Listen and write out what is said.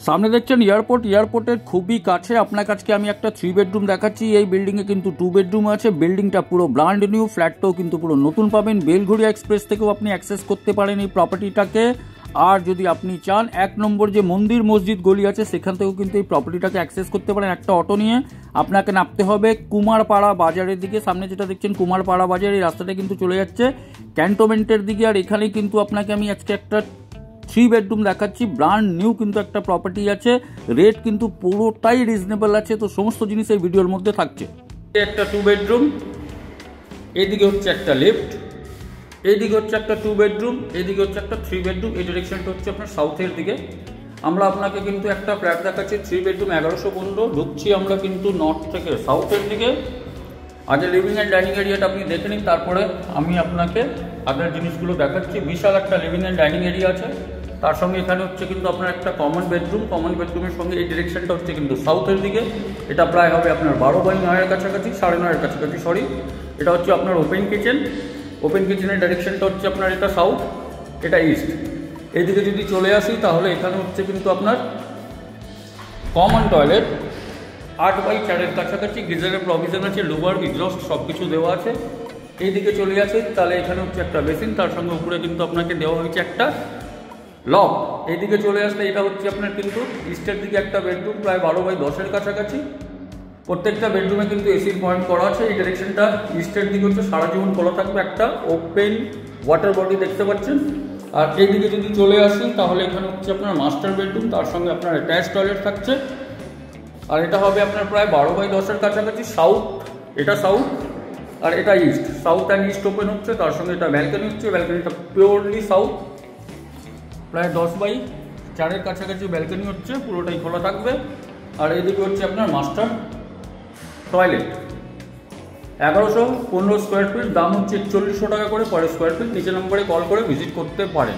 সামনে দেখছেন এয়ারপোর্ট, এয়ারপোর্টের খুবই কাছে আপনার কাছে আমি একটা 3 বেডরুম দেখাচ্ছি। এই বিল্ডিংয়ে কিন্তু 2 বেডরুম আছে। বিল্ডিংটা পুরো ব্র্যান্ড নিউ, ফ্ল্যাটটাও কিন্তু পুরো নতুন পাবেন। বেলঘড়িয়া এক্সপ্রেস থেকেও আপনি অ্যাক্সেস করতে পারেন এই প্রপার্টিটাকে। আর যদি আপনি চান 1 নম্বর যে মন্দির মসজিদ গলি আছে সেখান থেকেও কিন্তু এই প্রপার্টিটাকে অ্যাক্সেস করতে পারেন। একটা অটো নিয়ে আপনাকে নামতে হবে কুমারপাড়া বাজারের দিকে। সামনে যেটা দেখছেন কুমারপাড়া বাজার, এই রাস্তাটা কিন্তু চলে যাচ্ছে ক্যান্টনমেন্টের দিকে। আর এখানেই কিন্তু আপনাকে আমি আজকে একটা 3 বেডরুম দেখাচ্ছি। ব্র্যান্ড নিউ কিন্তু একটা প্রপার্টি আছে, রেট কিন্তু পুরোটাই রিজনেবল আছে। তো সমস্ত জিনিস এই ভিডিওর মধ্যে থাকছে। একটা 2 বেডরুম, এইদিকে হচ্ছে একটা লিফট, এইদিকে হচ্ছে একটা 2 বেডরুম, এইদিকে হচ্ছে একটা 3 বেডরুম। এই ডিরেকশনটা হচ্ছে আপনার সাউথের দিকে। আমরা আপনাকে কিন্তু একটা ফ্ল্যাট দেখাচ্ছি 3 বেডরুম 1115। ঢুকছি আমরা কিন্তু নর্থ থেকে সাউথের দিকে। আগে লিভিং অ্যান্ড ডাইনিং এরিয়াটা আপনি দেখে নিন, তারপরে আমি আপনাকে আদার জিনিসগুলো দেখাচ্ছি। বিশাল একটা লিভিং অ্যান্ড ডাইনিং এরিয়া আছে, তার সঙ্গে এখানে হচ্ছে কিন্তু আপনার একটা কমন বেডরুম। কমন বেডরুমের সঙ্গে এই ডিরেকশনটা হচ্ছে কিন্তু সাউথের দিকে। এটা প্রায় হবে আপনার 12/9 কাছাকাছি, 9.5 কাছাকাছি সরি। এটা হচ্ছে আপনার ওপেন কিচেন। ওপেন কিচেনের ডাইরেকশনটা হচ্ছে আপনার এটা সাউথ, এটা ইস্ট। এইদিকে যদি চলে আসি তাহলে এখানে হচ্ছে কিন্তু আপনার কমন টয়লেট, 8/4 কাছাকাছি। গিজারের প্রভিশন আছে, লোভার এক্সস্ট সব কিছু দেওয়া আছে। এইদিকে চলে আসে তাহলে এখানে হচ্ছে একটা বেসিন, তার সঙ্গে উপরে কিন্তু আপনাকে দেওয়া হয়েছে একটা লক। এইদিকে চলে আসলে এটা হচ্ছে আপনার কিন্তু ইস্টের দিকে একটা বেডরুম, প্রায় 12/10 কাছাকাছি। প্রত্যেকটা বেডরুমে কিন্তু এসির পয়েন্ট করা আছে। এই ডিরেকশনটা ইস্টের দিকে হচ্ছে সারা জীবন খোলা থাকবে। একটা ওপেন ওয়াটার বডি দেখতে পাচ্ছেন। আর এইদিকে যদি চলে আসি তাহলে এখানে হচ্ছে আপনার মাস্টার বেডরুম, তার সঙ্গে আপনার অ্যাটাচ টয়লেট থাকছে। আর এটা হবে আপনার প্রায় 12/10 কাছাকাছি। সাউথ, এটা সাউথ আর এটা east. South and east open হচ্ছে, তার সঙ্গে এটা ব্যালকনি হচ্ছে। ব্যালকনিটা পিওরলি সাউথ, প্রায় 10/4 কাছাকাছি ব্যালকনি হচ্ছে, পুরোটাই খোলা থাকবে। আর এইদিকে হচ্ছে আপনার মাস্টার টয়লেট। 1115 স্কোয়ার ফিট, দাম হচ্ছে 4100 টাকা করে পার স্কোয়ার ফিট। নিচে নম্বরে কল করে ভিজিট করতে পারেন।